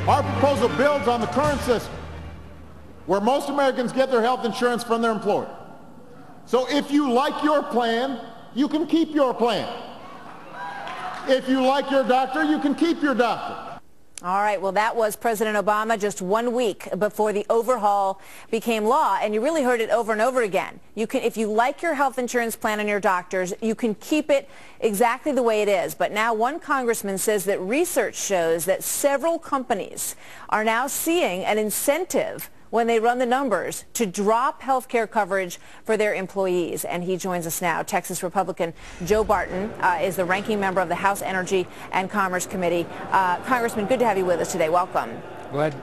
Our proposal builds on the current system where most Americans get their health insurance from their employer. So if you like your plan, you can keep your plan. If you like your doctor, you can keep your doctor. All right, well, that was President Obama just 1 week before the overhaul became law, and you really heard it over and over again. You can, if you like your health insurance plan and your doctors, you can keep it exactly the way it is. But now one congressman says that research shows that several companies are now seeing an incentive when they run the numbers to drop health care coverage for their employees. And he joins us now. Texas Republican Joe Barton is the ranking member of the House Energy and Commerce Committee. Congressman, good to have you with us today. Welcome. Glad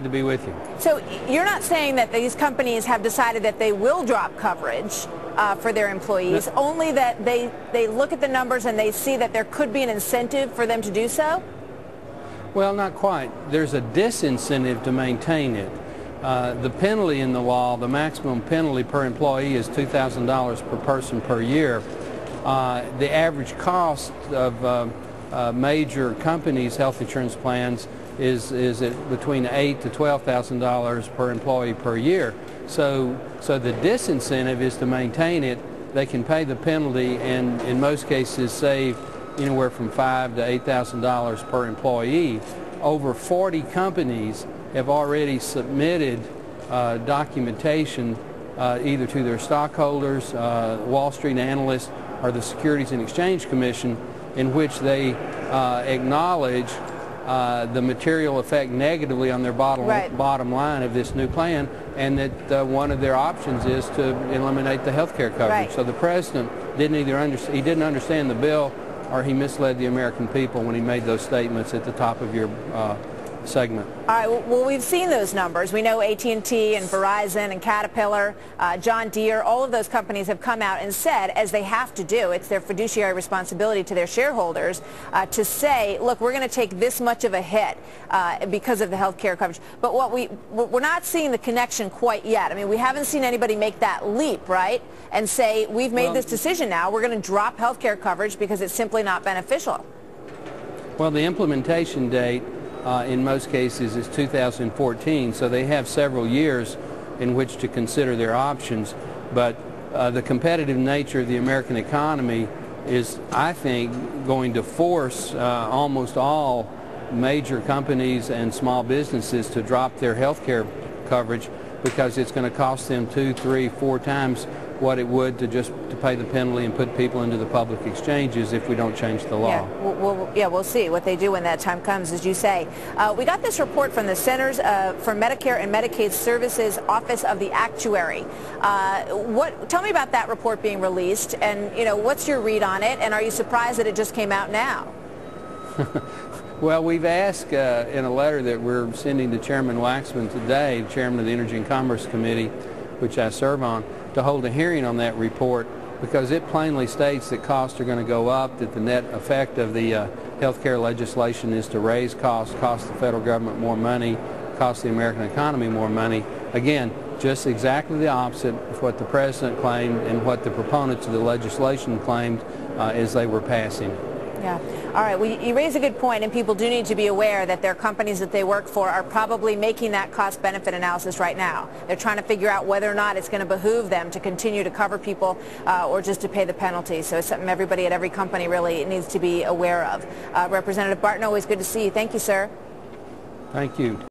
to be with you. So you're not saying that these companies have decided that they will drop coverage for their employees, only that they look at the numbers and they see that there could be an incentive for them to do so? Well, not quite. There's a disincentive to maintain it. The penalty in the law, the maximum penalty per employee is $2,000 per person per year. The average cost of major companies' health insurance plans is between $8,000 to $12,000 per employee per year. So the disincentive is to maintain it. They can pay the penalty and in most cases save anywhere from $5,000 to $8,000 per employee. Over 40 companies have already submitted documentation either to their stockholders, Wall Street analysts, or the Securities and Exchange Commission, in which they acknowledge the material effect negatively on their bottom line of this new plan, and that one of their options is to eliminate the health care coverage. Right. So the president didn't understand the bill, or he misled the American people when he made those statements at the top of your segment. All right, well, we've seen those numbers. We know AT&T and Verizon and Caterpillar, John Deere, all of those companies have come out and said, as they have to do, it's their fiduciary responsibility to their shareholders to say, look, we're going to take this much of a hit because of the health care coverage. But we're not seeing the connection quite yet. I mean, we haven't seen anybody make that leap, right, and say, we've made this decision now, we're going to drop health care coverage because it's simply not beneficial. Well, the implementation date in most cases is 2014, so they have several years in which to consider their options. But the competitive nature of the American economy is, I think, going to force almost all major companies and small businesses to drop their health care coverage, because it's going to cost them 2, 3, 4 times what it would to just to pay the penalty and put people into the public exchanges if we don't change the law. Yeah, we'll see what they do when that time comes, as you say. We got this report from the Centers for Medicare and Medicaid Services Office of the Actuary. Tell me about that report being released, and what's your read on it, and are you surprised that it just came out now? Well, we've asked in a letter that we're sending to Chairman Waxman today, Chairman of the Energy and Commerce Committee, which I serve on, to hold a hearing on that report, because it plainly states that costs are going to go up, that the net effect of the health care legislation is to raise costs, cost the federal government more money, cost the American economy more money. Again, just exactly the opposite of what the president claimed and what the proponents of the legislation claimed as they were passing. Yeah. All right. Well, you raise a good point, and people do need to be aware that their companies that they work for are probably making that cost-benefit analysis right now. They're trying to figure out whether or not it's going to behoove them to continue to cover people or just to pay the penalty. So it's something everybody at every company really needs to be aware of. Representative Barton, always good to see you. Thank you, sir. Thank you.